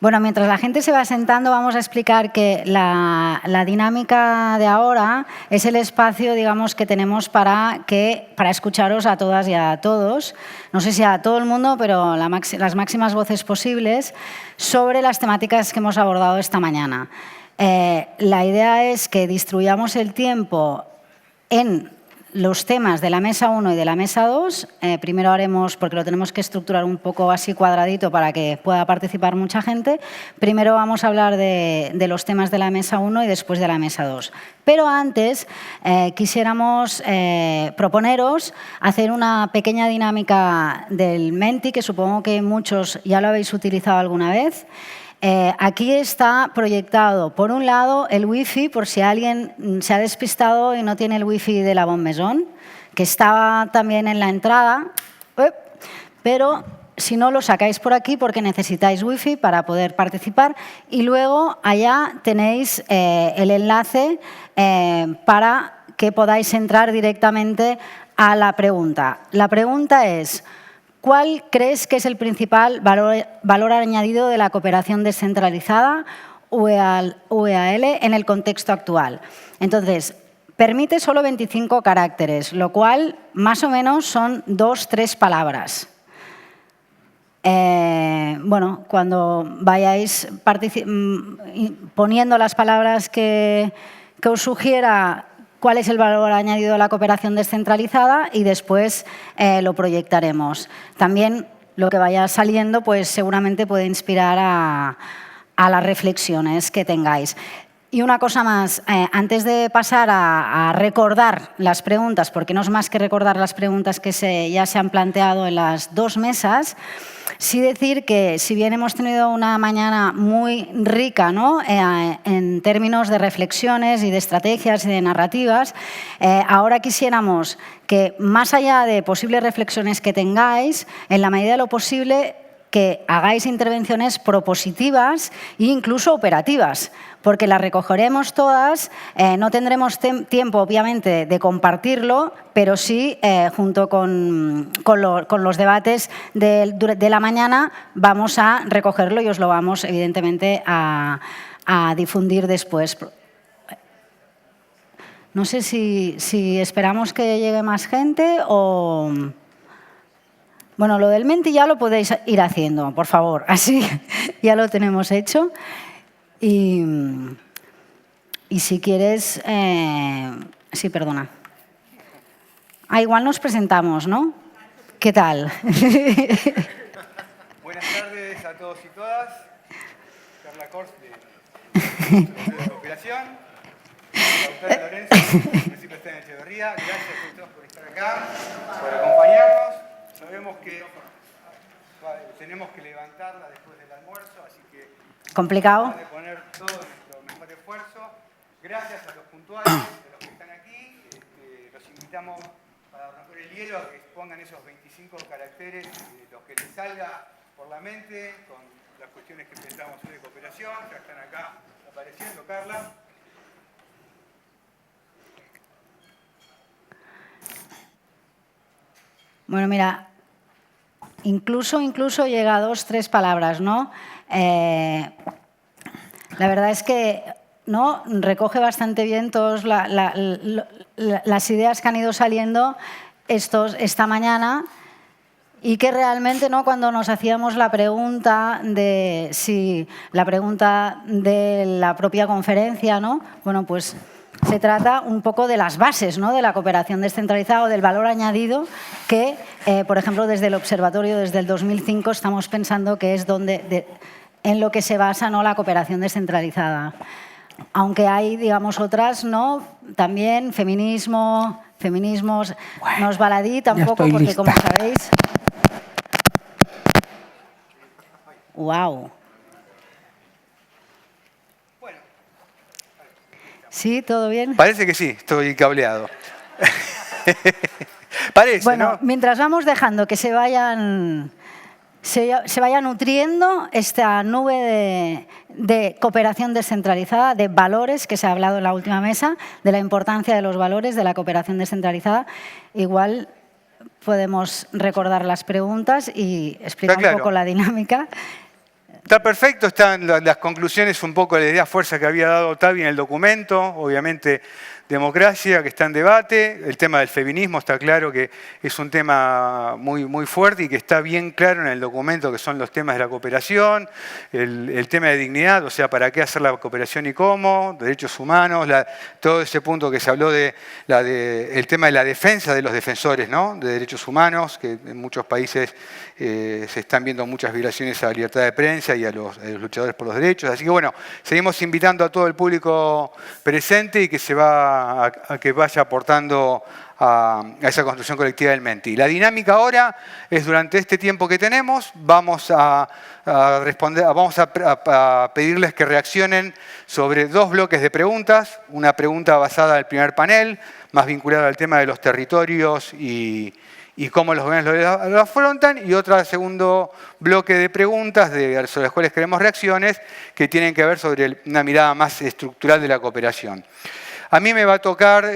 Bueno, mientras la gente se va sentando, vamos a explicar que la dinámica de ahora es el espacio, digamos, que tenemos para escucharos a todas y a todos, no sé si a todo el mundo, pero las máximas voces posibles, sobre las temáticas que hemos abordado esta mañana. La idea es que distribuyamos el tiempo en los temas de la mesa 1 y de la mesa 2. Primero haremos, porque lo tenemos que estructurar un poco así cuadradito para que pueda participar mucha gente, primero vamos a hablar de los temas de la mesa 1 y después de la mesa 2. Pero antes quisiéramos proponeros hacer una pequeña dinámica del Menti, que supongo que muchos ya lo habéis utilizado alguna vez. Aquí está proyectado, por un lado, el wifi, por si alguien se ha despistado y no tiene el wifi de la Bon Maison, que estaba también en la entrada, pero si no, lo sacáis por aquí porque necesitáis wifi para poder participar. Y luego allá tenéis el enlace para que podáis entrar directamente a la pregunta. La pregunta es: ¿cuál crees que es el principal valor añadido de la cooperación descentralizada UEAL en el contexto actual? Entonces, permite solo 25 caracteres, lo cual más o menos son 2-3 palabras. Bueno, cuando vayáis poniendo las palabras que os sugiera cuál es el valor añadido de la cooperación descentralizada y después lo proyectaremos. También lo que vaya saliendo pues seguramente puede inspirar a las reflexiones que tengáis. Y una cosa más, antes de pasar a recordar las preguntas, porque no es más que recordar las preguntas que ya se han planteado en las dos mesas, sí decir que si bien hemos tenido una mañana muy rica, ¿no?, en términos de reflexiones y de estrategias y de narrativas, ahora quisiéramos que, más allá de posibles reflexiones que tengáis, en la medida de lo posible, que hagáis intervenciones propositivas e incluso operativas, porque las recogeremos todas, no tendremos tiempo, obviamente, de compartirlo, pero sí, junto con los debates de la mañana, vamos a recogerlo y os lo vamos, evidentemente, a difundir después. No sé si esperamos que llegue más gente o... Bueno, lo del Menti ya lo podéis ir haciendo, por favor. Así ya lo tenemos hecho. Y si quieres... sí, perdona. Igual nos presentamos, ¿no? ¿Qué tal? Buenas tardes a todos y todas. Carla Kors, de Cooperación. Lautaro Lorenzo, municipio de Echeverría. Gracias a todos por estar acá, por acompañarnos. Sabemos que tenemos que levantarla después del almuerzo, así que complicado. Vamos a poner todo nuestro mejor esfuerzo. Gracias a los puntuales, a los que están aquí. Los invitamos para romper el hielo a que expongan esos 25 caracteres, los que les salga por la mente, con las cuestiones que pensamos hoy de cooperación, que están acá apareciendo, Carla. Bueno, mira, incluso llega a 2-3 palabras, ¿no? La verdad es que, ¿no?, recoge bastante bien todas las ideas que han ido saliendo esta mañana y que realmente, ¿no?, cuando nos hacíamos la pregunta de la propia conferencia, ¿no?, bueno, pues se trata un poco de las bases, ¿no?, de la cooperación descentralizada o del valor añadido que, por ejemplo, desde el observatorio, desde el 2005, estamos pensando que es en lo que se basa, ¿no?, la cooperación descentralizada. Aunque hay, digamos, otras, ¿no?, también feminismos, no os baladí tampoco, porque lista. Como sabéis... ¡Wow! ¿Sí? ¿Todo bien? Parece que sí, estoy cableado. Parece, bueno, ¿no? Mientras vamos dejando que se vaya nutriendo esta nube de cooperación descentralizada, de valores que se ha hablado en la última mesa, de la importancia de los valores de la cooperación descentralizada, igual podemos recordar las preguntas y explicar un poco la dinámica. Está perfecto, están las conclusiones, un poco la idea fuerza que había dado Tavi en el documento, obviamente democracia, que está en debate, el tema del feminismo está claro que es un tema muy fuerte y que está bien claro en el documento, que son los temas de la cooperación, el tema de dignidad, o sea, para qué hacer la cooperación y cómo, derechos humanos, todo ese punto que se habló el tema de la defensa de los defensores, ¿no?, de derechos humanos, que en muchos países se están viendo muchas violaciones a la libertad de prensa y a los luchadores por los derechos. Así que bueno, seguimos invitando a todo el público presente y que se va a que vaya aportando a esa construcción colectiva del Menti. La dinámica ahora es, durante este tiempo que tenemos, vamos a pedirles que reaccionen sobre 2 bloques de preguntas. Una pregunta basada en el primer panel, más vinculada al tema de los territorios y cómo los gobiernos lo afrontan, y otro segundo bloque de preguntas sobre las cuales queremos reacciones, que tienen que ver sobre una mirada más estructural de la cooperación. A mí me va a tocar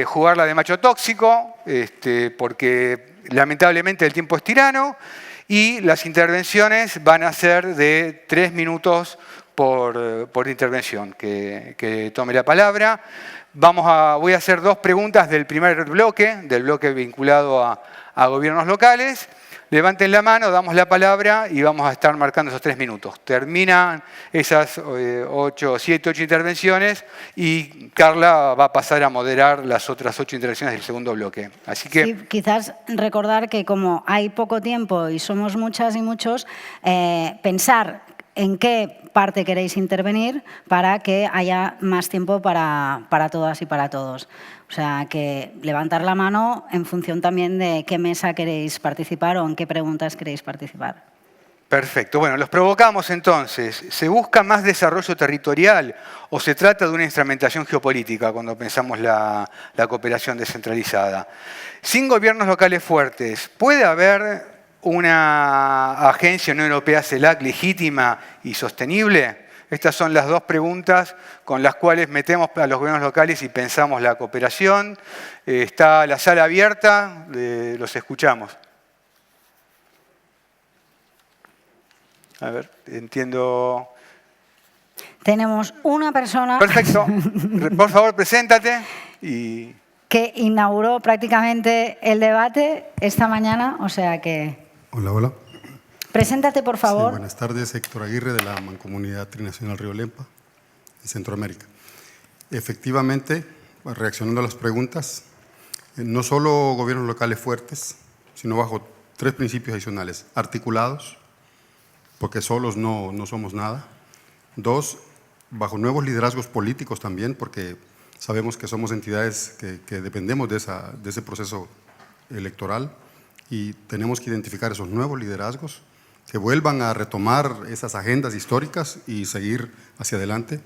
jugar la de macho tóxico, porque lamentablemente el tiempo es tirano, y las intervenciones van a ser de 3 minutos por intervención, que tome la palabra. Voy a hacer 2 preguntas del primer bloque, del bloque vinculado a gobiernos locales. Levanten la mano, damos la palabra y vamos a estar marcando esos 3 minutos. Terminan esas 7, 8 intervenciones y Carla va a pasar a moderar las otras 8 intervenciones del segundo bloque. Así que... Sí, quizás recordar que como hay poco tiempo y somos muchas y muchos, pensar en qué parte queréis intervenir para que haya más tiempo para todas y para todos. O sea, que levantar la mano en función también de qué mesa queréis participar o en qué preguntas queréis participar. Perfecto. Bueno, los provocamos entonces. ¿Se busca más desarrollo territorial o se trata de una instrumentación geopolítica cuando pensamos la cooperación descentralizada? Sin gobiernos locales fuertes, ¿puede haber una agencia Unión Europea CELAC legítima y sostenible? Estas son las 2 preguntas con las cuales metemos a los gobiernos locales y pensamos la cooperación. Está la sala abierta, los escuchamos. A ver, entiendo. Tenemos una persona... Perfecto. Por favor, preséntate. Que inauguró prácticamente el debate esta mañana, o sea que... Hola, hola. Preséntate, por favor. Sí, buenas tardes, Héctor Aguirre, de la Mancomunidad Trinacional Río Lempa, en Centroamérica. Efectivamente, reaccionando a las preguntas, no solo gobiernos locales fuertes, sino bajo 3 principios adicionales. Articulados, porque solos no somos nada. 2, bajo nuevos liderazgos políticos también, porque sabemos que somos entidades que dependemos de ese proceso electoral y tenemos que identificar esos nuevos liderazgos que vuelvan a retomar esas agendas históricas y seguir hacia adelante.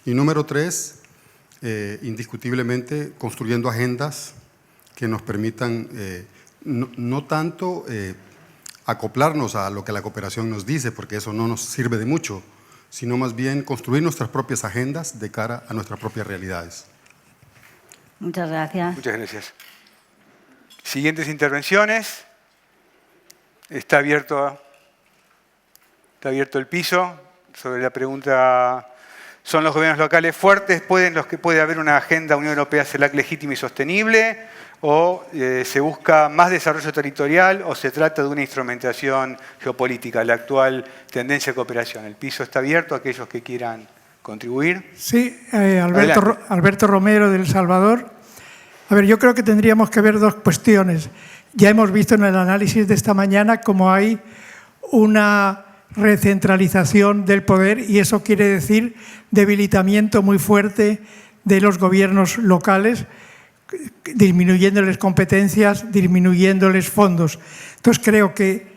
Y número 3, indiscutiblemente construyendo agendas que nos permitan no tanto acoplarnos a lo que la cooperación nos dice, porque eso no nos sirve de mucho, sino más bien construir nuestras propias agendas de cara a nuestras propias realidades. Muchas gracias. Muchas gracias. Siguientes intervenciones. Está abierto el piso. Sobre la pregunta, ¿son los gobiernos locales fuertes? ¿Puede haber una agenda Unión Europea CELAC legítima y sostenible? ¿O se busca más desarrollo territorial o se trata de una instrumentación geopolítica, la actual tendencia de cooperación? El piso está abierto a aquellos que quieran contribuir. Sí, Alberto Romero, de El Salvador. A ver, yo creo que tendríamos que ver 2 cuestiones. Ya hemos visto en el análisis de esta mañana cómo hay una recentralización del poder y eso quiere decir debilitamiento muy fuerte de los gobiernos locales, disminuyéndoles competencias, disminuyéndoles fondos. Entonces creo que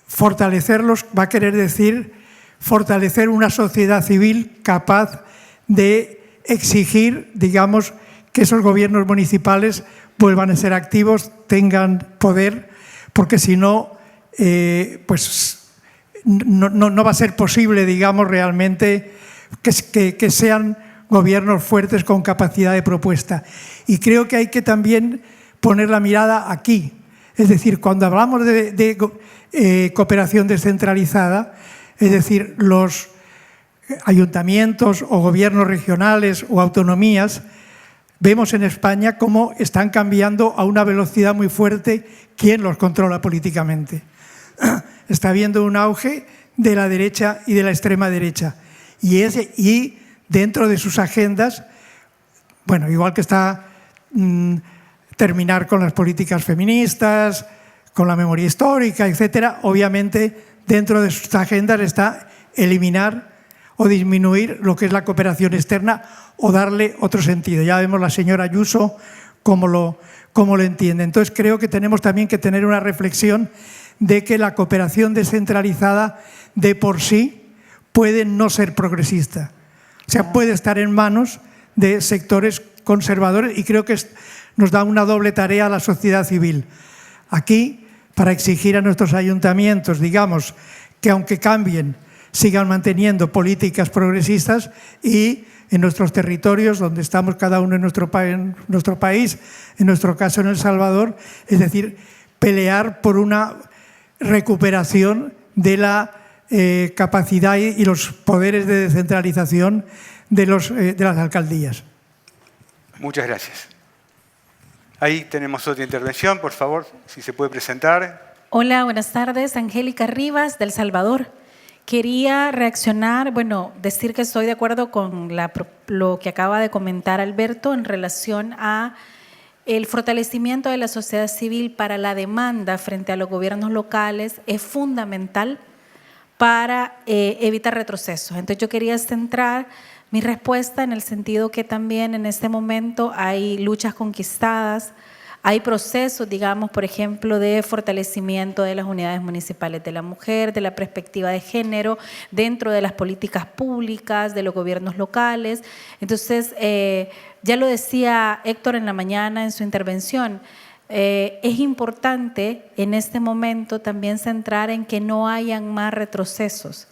fortalecerlos va a querer decir fortalecer una sociedad civil capaz de exigir, digamos, que esos gobiernos municipales vuelvan a ser activos, tengan poder, porque si no, pues no va a ser posible, digamos, realmente que sean gobiernos fuertes con capacidad de propuesta. Y creo que hay que también poner la mirada aquí. Es decir, cuando hablamos de cooperación descentralizada, Es decir, los ayuntamientos o gobiernos regionales o autonomías, vemos en España cómo están cambiando a una velocidad muy fuerte quién los controla políticamente. Está habiendo un auge de la derecha y de la extrema derecha. Y dentro de sus agendas, bueno, igual que está terminar con las políticas feministas, con la memoria histórica, etcétera, obviamente dentro de sus agendas está eliminar o disminuir lo que es la cooperación externa o darle otro sentido. Ya vemos la señora Ayuso cómo lo entiende. Entonces creo que tenemos también que tener una reflexión de que la cooperación descentralizada de por sí puede no ser progresista. O sea, puede estar en manos de sectores conservadores y creo que nos da una doble tarea a la sociedad civil. Aquí, para exigir a nuestros ayuntamientos, digamos, que aunque cambien, sigan manteniendo políticas progresistas y en nuestros territorios, donde estamos cada uno en nuestro país, en nuestro caso en El Salvador, es decir, pelear por una recuperación de la capacidad y los poderes de descentralización de las alcaldías. Muchas gracias. Ahí tenemos otra intervención, por favor, si se puede presentar. Hola, buenas tardes. Angélica Rivas, de El Salvador. Quería reaccionar, decir que estoy de acuerdo con lo que acaba de comentar Alberto en relación a el fortalecimiento de la sociedad civil para la demanda frente a los gobiernos locales es fundamental para evitar retrocesos. Entonces yo quería centrar mi respuesta en el sentido que también en este momento hay luchas conquistadas, hay procesos, digamos, por ejemplo, de fortalecimiento de las unidades municipales de la mujer, de la perspectiva de género, dentro de las políticas públicas, de los gobiernos locales. Entonces, ya lo decía Héctor en la mañana en su intervención, es importante en este momento también centrar en que no hayan más retrocesos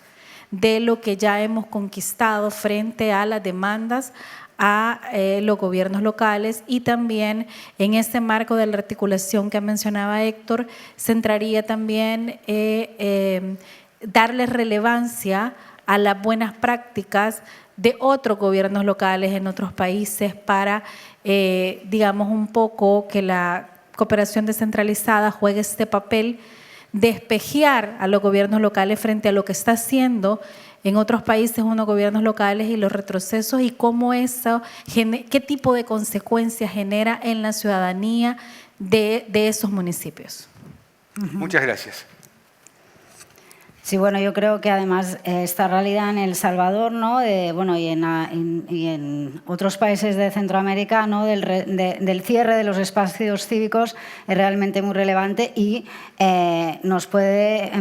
de lo que ya hemos conquistado frente a las demandas a los gobiernos locales, y también en este marco de la articulación que mencionaba Héctor, centraría también darle relevancia a las buenas prácticas de otros gobiernos locales en otros países para, digamos, un poco que la cooperación descentralizada juegue este papel de espejear a los gobiernos locales frente a lo que está haciendo en otros países unos gobiernos locales y los retrocesos, y cómo eso, qué tipo de consecuencias genera en la ciudadanía de esos municipios. Muchas gracias. Sí, bueno, yo creo que además esta realidad en El Salvador, ¿no? Y en otros países de Centroamérica, ¿no? del cierre de los espacios cívicos es realmente muy relevante y nos puede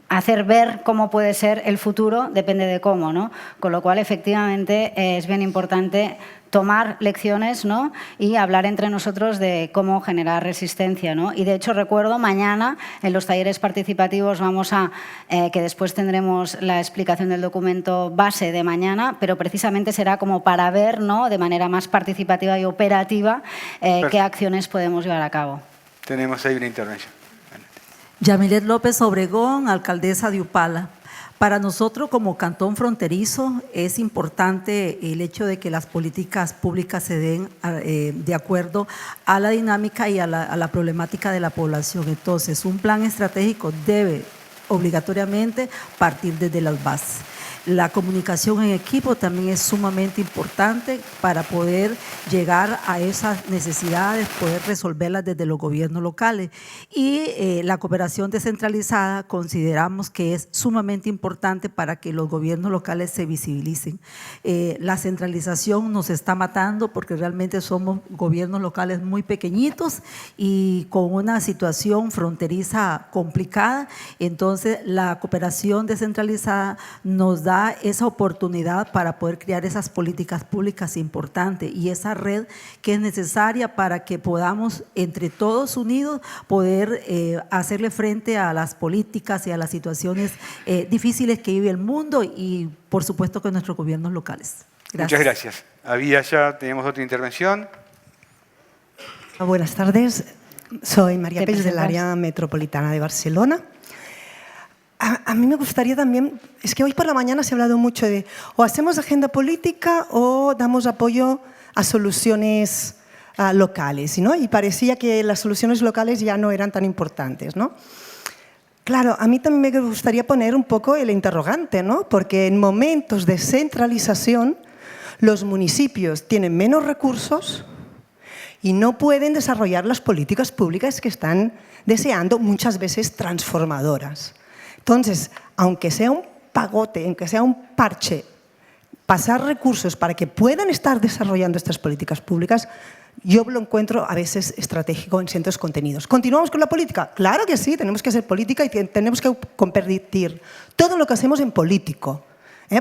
hacer ver cómo puede ser el futuro, depende de cómo, ¿no? Con lo cual, efectivamente, es bien importante tomar lecciones, ¿no? Y hablar entre nosotros de cómo generar resistencia, ¿no? Y de hecho recuerdo mañana en los talleres participativos vamos a, que después tendremos la explicación del documento base de mañana, pero precisamente será como para ver, ¿no? De manera más participativa y operativa qué acciones podemos llevar a cabo. Tenemos ahí una intervención. Yamilet López Obregón, alcaldesa de Upala. Para nosotros como cantón fronterizo es importante el hecho de que las políticas públicas se den de acuerdo a la dinámica y a la problemática de la población. Entonces, un plan estratégico debe obligatoriamente partir desde las bases. La comunicación en equipo también es sumamente importante para poder llegar a esas necesidades, poder resolverlas desde los gobiernos locales. Y la cooperación descentralizada consideramos que es sumamente importante para que los gobiernos locales se visibilicen. La centralización nos está matando porque realmente somos gobiernos locales muy pequeñitos y con una situación fronteriza complicada. Entonces, la cooperación descentralizada nos da esa oportunidad para poder crear esas políticas públicas importantes y esa red que es necesaria para que podamos entre todos unidos poder hacerle frente a las políticas y a las situaciones difíciles que vive el mundo y por supuesto con nuestros gobiernos locales. Gracias. Muchas gracias. Teníamos otra intervención. Buenas tardes, soy María Peix del área metropolitana de Barcelona. a mí me gustaría también, es que hoy por la mañana se ha hablado mucho de o hacemos agenda política o damos apoyo a soluciones locales, ¿no? Y parecía que las soluciones locales ya no eran tan importantes, ¿no? Claro, a mí también me gustaría poner un poco el interrogante, ¿no? Porque en momentos de centralización los municipios tienen menos recursos y no pueden desarrollar las políticas públicas que están deseando, muchas veces transformadoras. Entonces, aunque sea un pagote, aunque sea un parche, pasar recursos para que puedan estar desarrollando estas políticas públicas, yo lo encuentro a veces estratégico en ciertos contenidos. ¿Continuamos con la política? Claro que sí, tenemos que hacer política y tenemos que convertir todo lo que hacemos en político.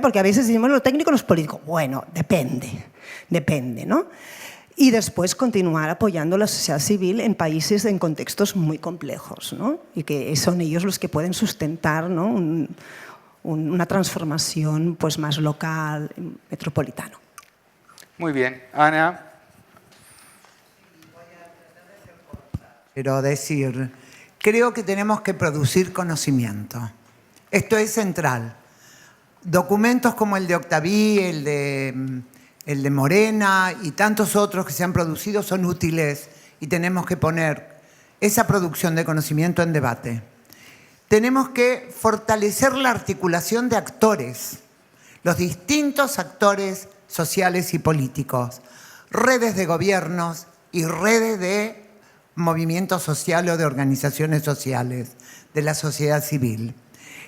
Porque a veces decimos lo técnico no es político. Bueno, depende, ¿no? Y después continuar apoyando a la sociedad civil en países, en contextos muy complejos, ¿no? Y que son ellos los que pueden sustentar, ¿no? Una transformación pues, más local, metropolitano. Muy bien. Ana. Pero decir, creo que tenemos que producir conocimiento. Esto es central. Documentos como el de Octaví, el de Morena y tantos otros que se han producido son útiles y tenemos que poner esa producción de conocimiento en debate. Tenemos que fortalecer la articulación de actores, los distintos actores sociales y políticos, redes de gobiernos y redes de movimientos sociales o de organizaciones sociales, de la sociedad civil.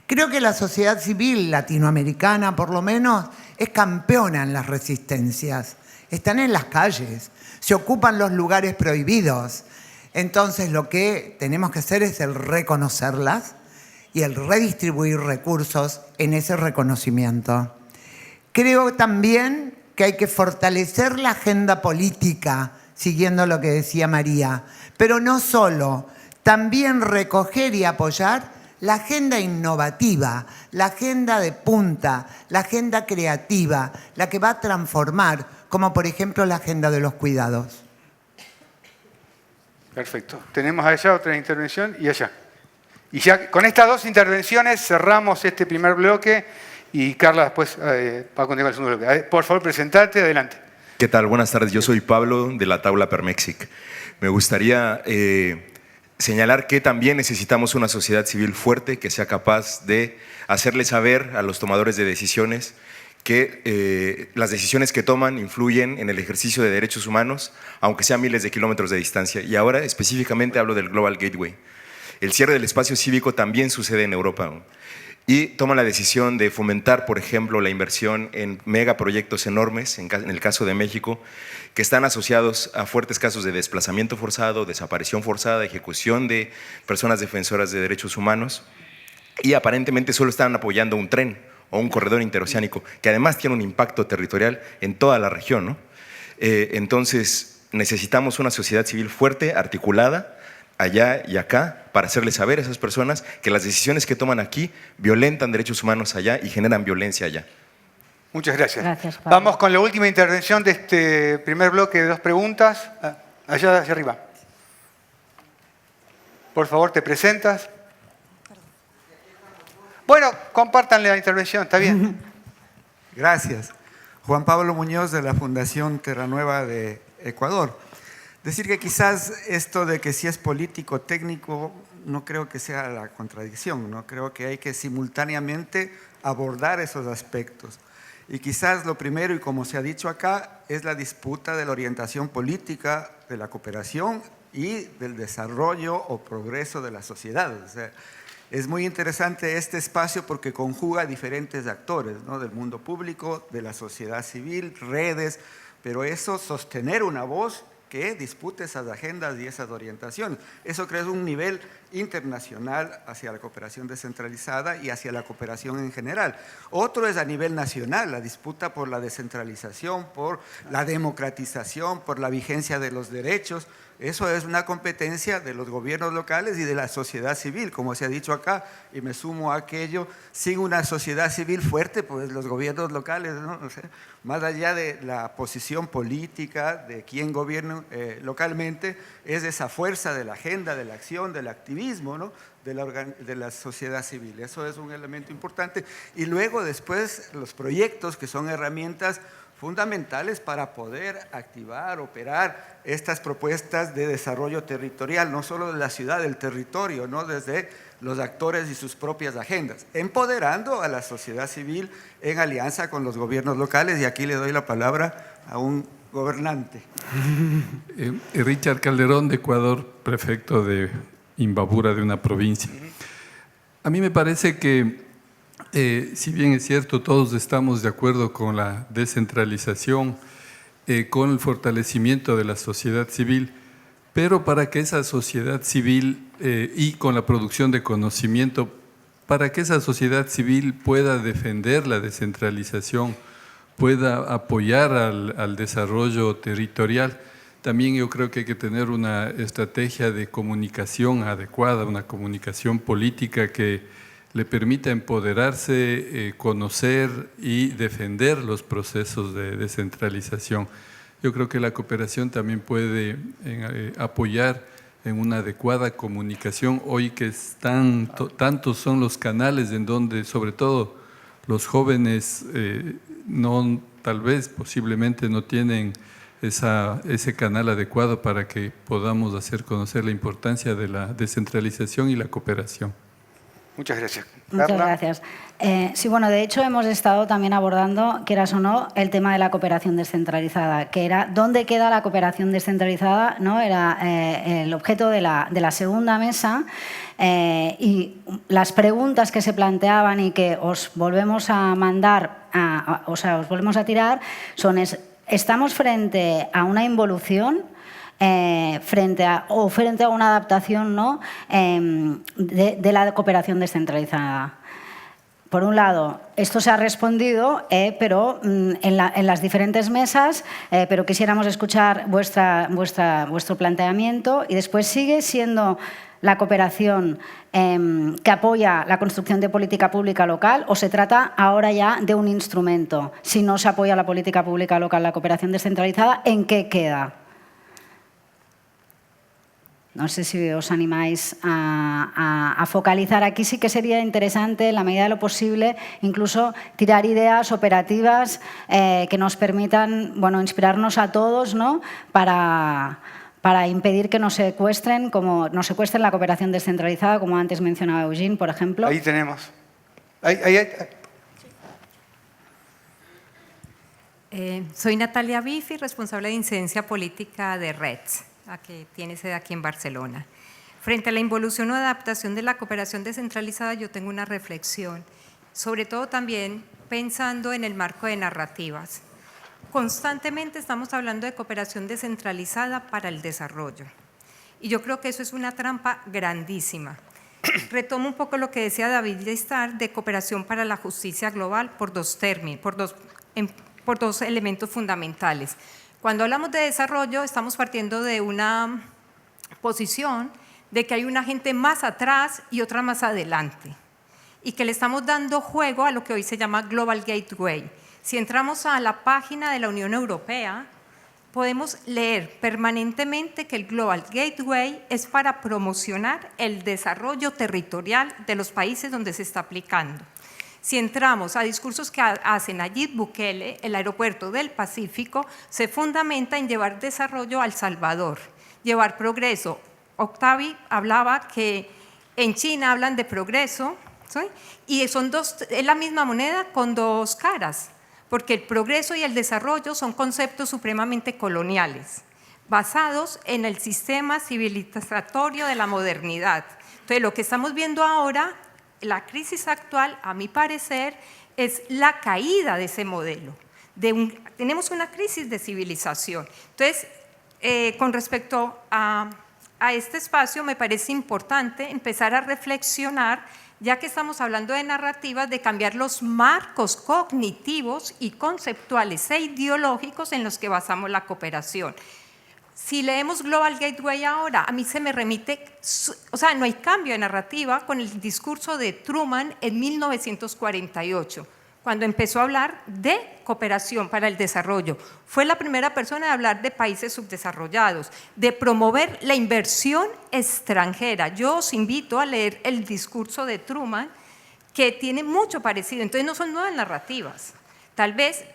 Creo que la sociedad civil latinoamericana, por lo menos, es campeona en las resistencias. Están en las calles, se ocupan los lugares prohibidos. Entonces, lo que tenemos que hacer es el reconocerlas y el redistribuir recursos en ese reconocimiento. Creo también que hay que fortalecer la agenda política, siguiendo lo que decía María, pero no solo, también recoger y apoyar la agenda innovativa, la agenda de punta, la agenda creativa, la que va a transformar, como por ejemplo la agenda de los cuidados. Perfecto. Tenemos allá otra intervención y allá. Y ya con estas dos intervenciones cerramos este primer bloque y Carla después va a continuar el segundo bloque. Por favor, presentate, adelante. ¿Qué tal? Buenas tardes. Yo soy Pablo de la Taula Permexic. Me gustaría señalar que también necesitamos una sociedad civil fuerte que sea capaz de hacerle saber a los tomadores de decisiones que las decisiones que toman influyen en el ejercicio de derechos humanos, aunque sea miles de kilómetros de distancia. Y ahora específicamente hablo del Global Gateway. El cierre del espacio cívico también sucede en Europa. Y toman la decisión de fomentar, por ejemplo, la inversión en megaproyectos enormes, en el caso de México, que están asociados a fuertes casos de desplazamiento forzado, desaparición forzada, ejecución de personas defensoras de derechos humanos, y aparentemente solo están apoyando un tren o un corredor interoceánico, que además tiene un impacto territorial en toda la región, ¿no? Entonces, necesitamos una sociedad civil fuerte, articulada, allá y acá, para hacerles saber a esas personas que las decisiones que toman aquí violentan derechos humanos allá y generan violencia allá. Muchas gracias. Gracias, Pablo. Vamos con la última intervención de este primer bloque de dos preguntas. Allá hacia arriba. Por favor, te presentas. Bueno, compártanle la intervención, está bien. Gracias. Juan Pablo Muñoz de la Fundación Terra Nueva de Ecuador. Decir que quizás esto de que si es político o técnico no creo que sea la contradicción, ¿no? Creo que hay que simultáneamente abordar esos aspectos. Y quizás lo primero, y como se ha dicho acá, es la disputa de la orientación política, de la cooperación y del desarrollo o progreso de la sociedad. O sea, es muy interesante este espacio porque conjuga diferentes actores, ¿no? Del mundo público, de la sociedad civil, redes, pero eso, sostener una voz que dispute esas agendas y esas orientaciones. Eso crea un nivel internacional hacia la cooperación descentralizada y hacia la cooperación en general. Otro es a nivel nacional, la disputa por la descentralización, por la democratización, por la vigencia de los derechos. Eso es una competencia de los gobiernos locales y de la sociedad civil, como se ha dicho acá, y me sumo a aquello, sin una sociedad civil fuerte, pues los gobiernos locales, ¿no? O sea, más allá de la posición política de quien gobierna localmente, es esa fuerza de la agenda, de la acción, del activismo, protagonismo, ¿no?, de la sociedad civil. Eso es un elemento importante. Y luego después los proyectos, que son herramientas fundamentales para poder activar, operar estas propuestas de desarrollo territorial, no solo de la ciudad, del territorio, ¿no?, desde los actores y sus propias agendas, empoderando a la sociedad civil en alianza con los gobiernos locales. Y aquí le doy la palabra a un gobernante. Richard Calderón, de Ecuador, prefecto de Imbabura, de una provincia. A mí me parece que, si bien es cierto, todos estamos de acuerdo con la descentralización, con el fortalecimiento de la sociedad civil, pero para que esa sociedad civil y con la producción de conocimiento, para que esa sociedad civil pueda defender la descentralización, pueda apoyar al desarrollo territorial, también yo creo que hay que tener una estrategia de comunicación adecuada, una comunicación política que le permita empoderarse, conocer y defender los procesos de descentralización. Yo creo que la cooperación también puede apoyar en una adecuada comunicación. Hoy que tantos son los canales en donde, sobre todo, los jóvenes tal vez, posiblemente no tienen ese canal adecuado para que podamos hacer conocer la importancia de la descentralización y la cooperación. Muchas gracias. Muchas Carla. gracias. Sí, bueno, de hecho hemos estado también abordando, quieras o no, el tema de la cooperación descentralizada, que era ¿dónde queda la cooperación descentralizada? ¿No? Era el objeto de la segunda mesa, y las preguntas que se planteaban y que os volvemos a mandar, os volvemos a tirar, son ¿estamos frente a una involución? Frente a una adaptación, ¿no?, de la cooperación descentralizada. Por un lado, esto se ha respondido, pero en las diferentes mesas, pero quisiéramos escuchar vuestro planteamiento. Y después, ¿sigue siendo la cooperación que apoya la construcción de política pública local, o se trata ahora ya de un instrumento? Si no se apoya la política pública local, la cooperación descentralizada, ¿en qué queda? No sé si os animáis a focalizar. Aquí sí que sería interesante, en la medida de lo posible, incluso tirar ideas operativas que nos permitan, bueno, inspirarnos a todos, ¿no?, para impedir que nos secuestren la cooperación descentralizada, como antes mencionaba Eugene, por ejemplo. Ahí tenemos. Soy Natalia Bifi, responsable de incidencia política de REDS, la que tiene sede aquí en Barcelona. Frente a la involución o adaptación de la cooperación descentralizada, yo tengo una reflexión, sobre todo también pensando en el marco de narrativas. Constantemente estamos hablando de cooperación descentralizada para el desarrollo, y yo creo que eso es una trampa grandísima. Retomo un poco lo que decía David Lestar de cooperación para la justicia global por dos elementos fundamentales. Cuando hablamos de desarrollo, estamos partiendo de una posición de que hay una gente más atrás y otra más adelante, y que le estamos dando juego a lo que hoy se llama Global Gateway. Si entramos a la página de la Unión Europea, podemos leer permanentemente que el Global Gateway es para promocionar el desarrollo territorial de los países donde se está aplicando. Si entramos a discursos que hace Nayib Bukele, el aeropuerto del Pacífico se fundamenta en llevar desarrollo al Salvador, llevar progreso. Octavi hablaba que en China hablan de progreso, ¿sí?, y es la misma moneda con dos caras, porque el progreso y el desarrollo son conceptos supremamente coloniales, basados en el sistema civilizatorio de la modernidad. Entonces, lo que estamos viendo ahora, la crisis actual, a mi parecer, es la caída de ese modelo. Tenemos una crisis de civilización. Entonces, con respecto a este espacio, me parece importante empezar a reflexionar, ya que estamos hablando de narrativas, de cambiar los marcos cognitivos y conceptuales e ideológicos en los que basamos la cooperación. Si leemos Global Gateway ahora, a mí se me remite, no hay cambio de narrativa con el discurso de Truman en 1948. cuando empezó a hablar de cooperación para el desarrollo. Fue la primera persona en hablar de países subdesarrollados, de promover la inversión extranjera. Yo os invito a leer el discurso de Truman, que tiene mucho parecido, entonces no son nuevas narrativas. Tal vez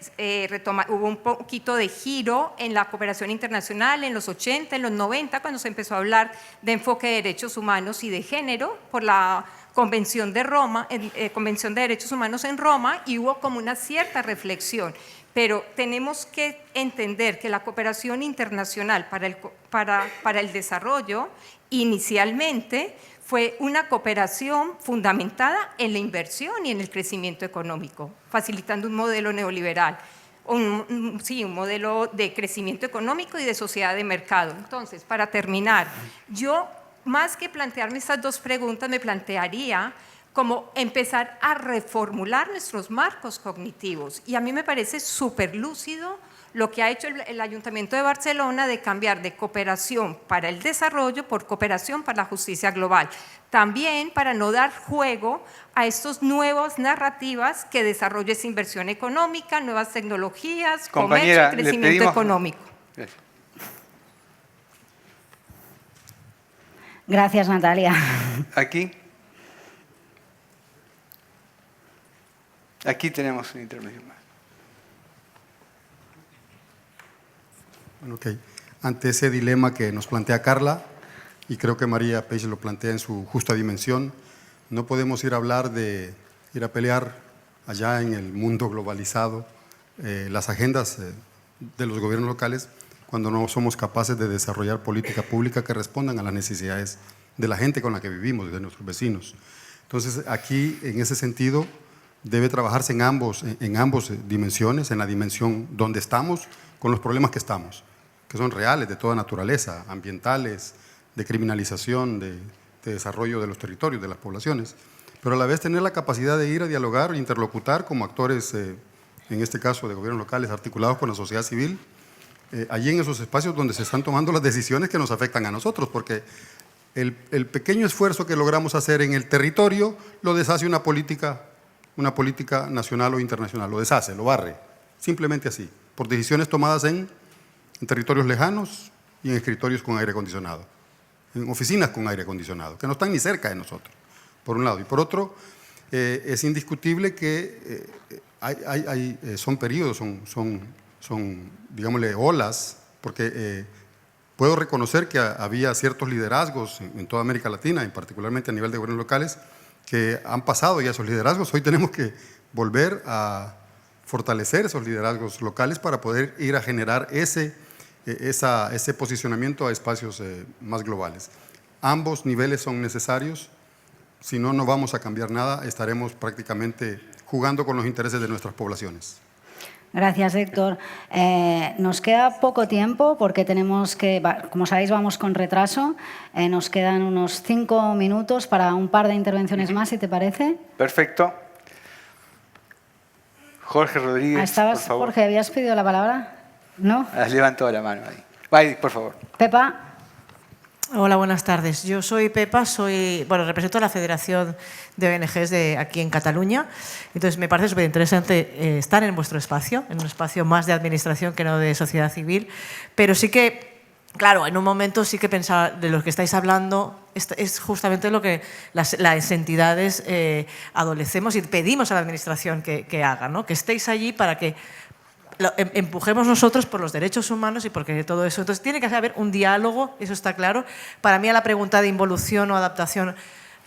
hubo un poquito de giro en la cooperación internacional en los 80, en los 90, cuando se empezó a hablar de enfoque de derechos humanos y de género por la Convención de Roma, Convención de Derechos Humanos en Roma, y hubo como una cierta reflexión. Pero tenemos que entender que la cooperación internacional para el desarrollo inicialmente fue una cooperación fundamentada en la inversión y en el crecimiento económico, facilitando un modelo neoliberal, un modelo de crecimiento económico y de sociedad de mercado. Entonces, para terminar, yo, más que plantearme estas dos preguntas, me plantearía como empezar a reformular nuestros marcos cognitivos. Y a mí me parece súper lúcido lo que ha hecho el Ayuntamiento de Barcelona de cambiar de cooperación para el desarrollo por cooperación para la justicia global. También para no dar juego a estas nuevas narrativas que desarrollo es inversión económica, nuevas tecnologías, Compañera, comercio, crecimiento económico. Gracias. Gracias, Natalia. Aquí. Aquí tenemos una intervención más. Bueno, ok. Ante ese dilema que nos plantea Carla, y creo que María Peix lo plantea en su justa dimensión, no podemos ir a pelear allá en el mundo globalizado las agendas de los gobiernos locales cuando no somos capaces de desarrollar política pública que respondan a las necesidades de la gente con la que vivimos, de nuestros vecinos. Entonces, aquí, en ese sentido, debe trabajarse en ambos dimensiones, en la dimensión donde estamos, con los problemas que estamos, que son reales, de toda naturaleza, ambientales, de criminalización, de desarrollo de los territorios, de las poblaciones, pero a la vez tener la capacidad de ir a dialogar, interlocutar como actores, en este caso de gobiernos locales, articulados con la sociedad civil, allí en esos espacios donde se están tomando las decisiones que nos afectan a nosotros, porque el pequeño esfuerzo que logramos hacer en el territorio lo deshace una política nacional o internacional, lo deshace, lo barre, simplemente así, por decisiones tomadas en territorios lejanos y en escritorios con aire acondicionado, en oficinas con aire acondicionado, que no están ni cerca de nosotros, por un lado. Y por otro, es indiscutible que son periodos, son, digámosle, olas, porque puedo reconocer que había ciertos liderazgos en toda América Latina, y particularmente a nivel de gobiernos locales, que han pasado ya esos liderazgos. Hoy tenemos que volver a fortalecer esos liderazgos locales para poder ir a generar ese posicionamiento a espacios más globales. Ambos niveles son necesarios, si no, no vamos a cambiar nada, estaremos prácticamente jugando con los intereses de nuestras poblaciones. Gracias, Héctor. Nos queda poco tiempo porque tenemos que, como sabéis, vamos con retraso. Nos quedan unos 5 minutos para un par de intervenciones más, si te parece. Perfecto. Jorge Rodríguez, ¿Estabas, por favor. Jorge, habías pedido la palabra? ¿No? Has levantado la mano ahí. Vaya, por favor. Pepa. Hola, buenas tardes. Yo soy Pepa, represento a la Federación de ONGs de aquí en Cataluña. Entonces, me parece súper interesante estar en vuestro espacio, en un espacio más de administración que no de sociedad civil. Pero sí que, claro, en un momento sí que pensaba, de lo que estáis hablando, es justamente lo que las entidades adolecemos y pedimos a la administración que haga, ¿no? Que estéis allí para que empujemos nosotros por los derechos humanos y porque todo eso. Entonces tiene que haber un diálogo, eso está claro. Para mí a la pregunta de involución o adaptación,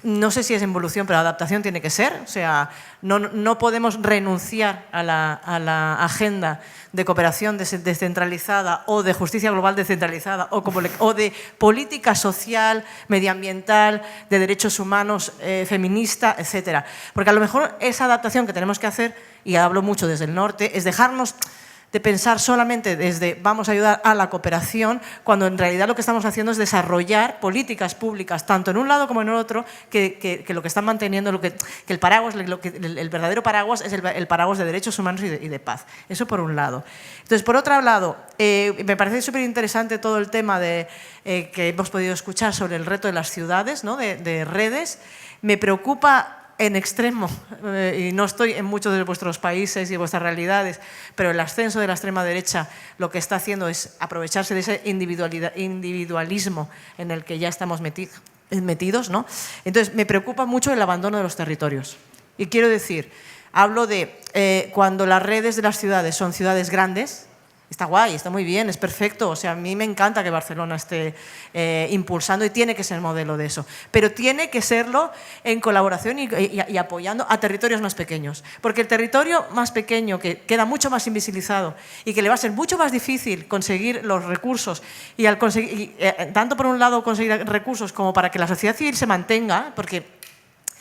no sé si es involución, pero adaptación tiene que ser. O sea, no podemos renunciar a la agenda de cooperación descentralizada o de justicia global descentralizada o de política social, medioambiental, de derechos humanos, feminista, etcétera. Porque a lo mejor esa adaptación que tenemos que hacer, y hablo mucho desde el norte, es dejarnos de pensar solamente desde vamos a ayudar a la cooperación, cuando en realidad lo que estamos haciendo es desarrollar políticas públicas, tanto en un lado como en el otro, que lo que están manteniendo, que el paraguas, el verdadero paraguas es el paraguas de derechos humanos y de paz. Eso por un lado. Entonces, por otro lado, me parece súper interesante todo el tema que hemos podido escuchar sobre el reto de las ciudades, ¿no? de redes. Me preocupa en extremo, y no estoy en muchos de vuestros países y vuestras realidades, pero el ascenso de la extrema derecha lo que está haciendo es aprovecharse de ese individualismo en el que ya estamos metidos, ¿no? Entonces, me preocupa mucho el abandono de los territorios. Y quiero decir, hablo de cuando las redes de las ciudades son ciudades grandes. Está guay, está muy bien, es perfecto. O sea, a mí me encanta que Barcelona esté impulsando y tiene que ser modelo de eso. Pero tiene que serlo en colaboración y apoyando a territorios más pequeños. Porque el territorio más pequeño, que queda mucho más invisibilizado y que le va a ser mucho más difícil conseguir los recursos, y al conseguir, tanto por un lado conseguir recursos como para que la sociedad civil se mantenga, porque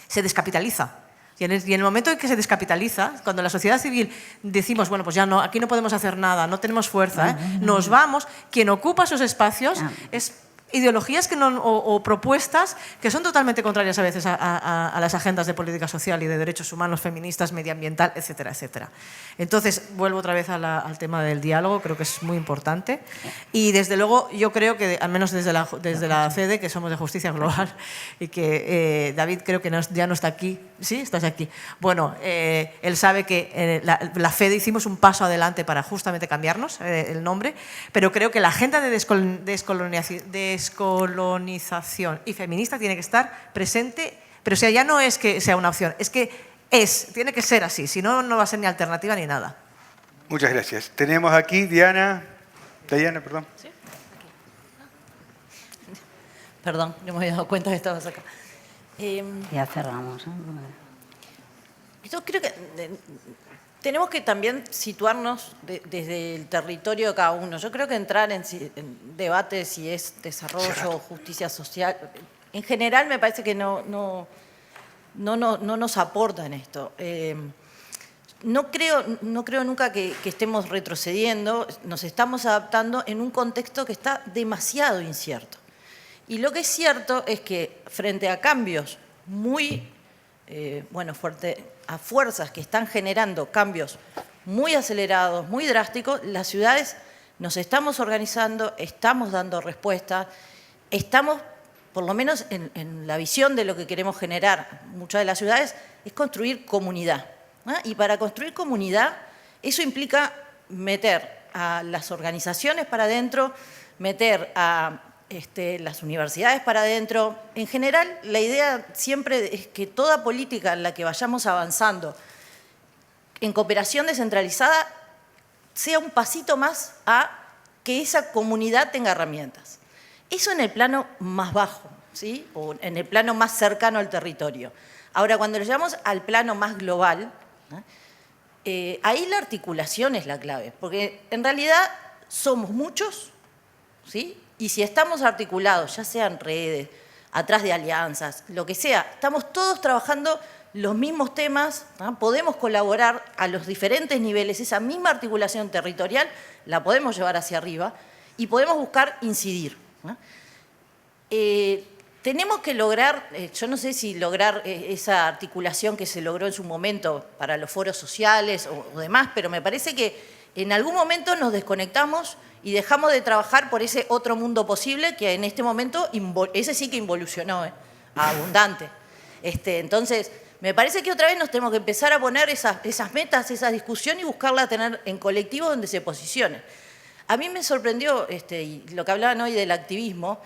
se descapitaliza. Y en el momento en que se descapitaliza, cuando la sociedad civil decimos, bueno, pues ya no, aquí no podemos hacer nada, no tenemos fuerza, nos vamos, quien ocupa esos espacios es ideologías o propuestas que son totalmente contrarias a veces a las agendas de política social y de derechos humanos, feministas, medioambiental, etcétera, etcétera. Entonces, vuelvo otra vez al tema del diálogo, creo que es muy importante. Y desde luego, yo creo que, al menos desde la FEDE, que somos de Justicia Global, y que David creo que ya no está aquí. ¿Sí? ¿Estás aquí? Bueno, él sabe que la FEDE hicimos un paso adelante para justamente cambiarnos el nombre, pero creo que la agenda de descolonización y feminista tiene que estar presente, pero o sea, ya no es que sea una opción, es que tiene que ser así, si no, no va a ser ni alternativa ni nada. Muchas gracias. Tenemos aquí Diana, perdón. ¿Sí? Aquí. Perdón, no me había dado cuenta que estabas acá. Ya cerramos. Yo creo que tenemos que también situarnos desde el territorio de cada uno. Yo creo que entrar en debates si es desarrollo o justicia social, en general me parece que no nos aporta en esto. No creo nunca que estemos retrocediendo, nos estamos adaptando en un contexto que está demasiado incierto. Y lo que es cierto es que frente a cambios muy, a fuerzas que están generando cambios muy acelerados, muy drásticos, las ciudades nos estamos organizando, estamos dando respuestas, estamos, por lo menos en la visión de lo que queremos generar, muchas de las ciudades, es construir comunidad, ¿no? Y para construir comunidad, eso implica meter a las organizaciones para adentro, meter a las universidades para adentro. En general, la idea siempre es que toda política en la que vayamos avanzando en cooperación descentralizada sea un pasito más a que esa comunidad tenga herramientas. Eso en el plano más bajo, ¿sí? O en el plano más cercano al territorio. Ahora, cuando lo llevamos al plano más global, ¿no? Ahí la articulación es la clave, porque en realidad somos muchos, ¿sí? Y si estamos articulados, ya sean redes, atrás de alianzas, lo que sea, estamos todos trabajando los mismos temas, ¿no? Podemos colaborar a los diferentes niveles, esa misma articulación territorial la podemos llevar hacia arriba y podemos buscar incidir, ¿no? Tenemos que lograr, yo no sé si lograr esa articulación que se logró en su momento para los foros sociales o demás, pero me parece que en algún momento nos desconectamos y dejamos de trabajar por ese otro mundo posible que en este momento, ese sí que involucionó, abundante. Entonces, me parece que otra vez nos tenemos que empezar a poner esas metas, esa discusión y buscarla tener en colectivo donde se posicione. A mí me sorprendió, y lo que hablaban hoy del activismo,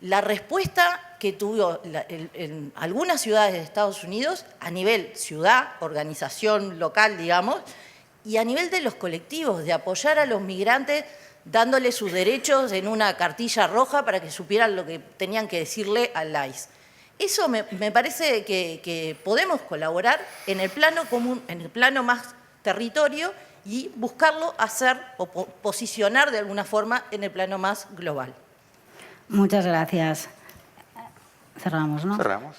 la respuesta que tuvo en algunas ciudades de Estados Unidos a nivel ciudad, organización local, digamos, y a nivel de los colectivos, de apoyar a los migrantes dándoles sus derechos en una cartilla roja para que supieran lo que tenían que decirle al ICE. Eso me parece que podemos colaborar en el plano común, en el plano más territorio y buscarlo hacer o posicionar de alguna forma en el plano más global. Muchas gracias. Cerramos, ¿no? Cerramos.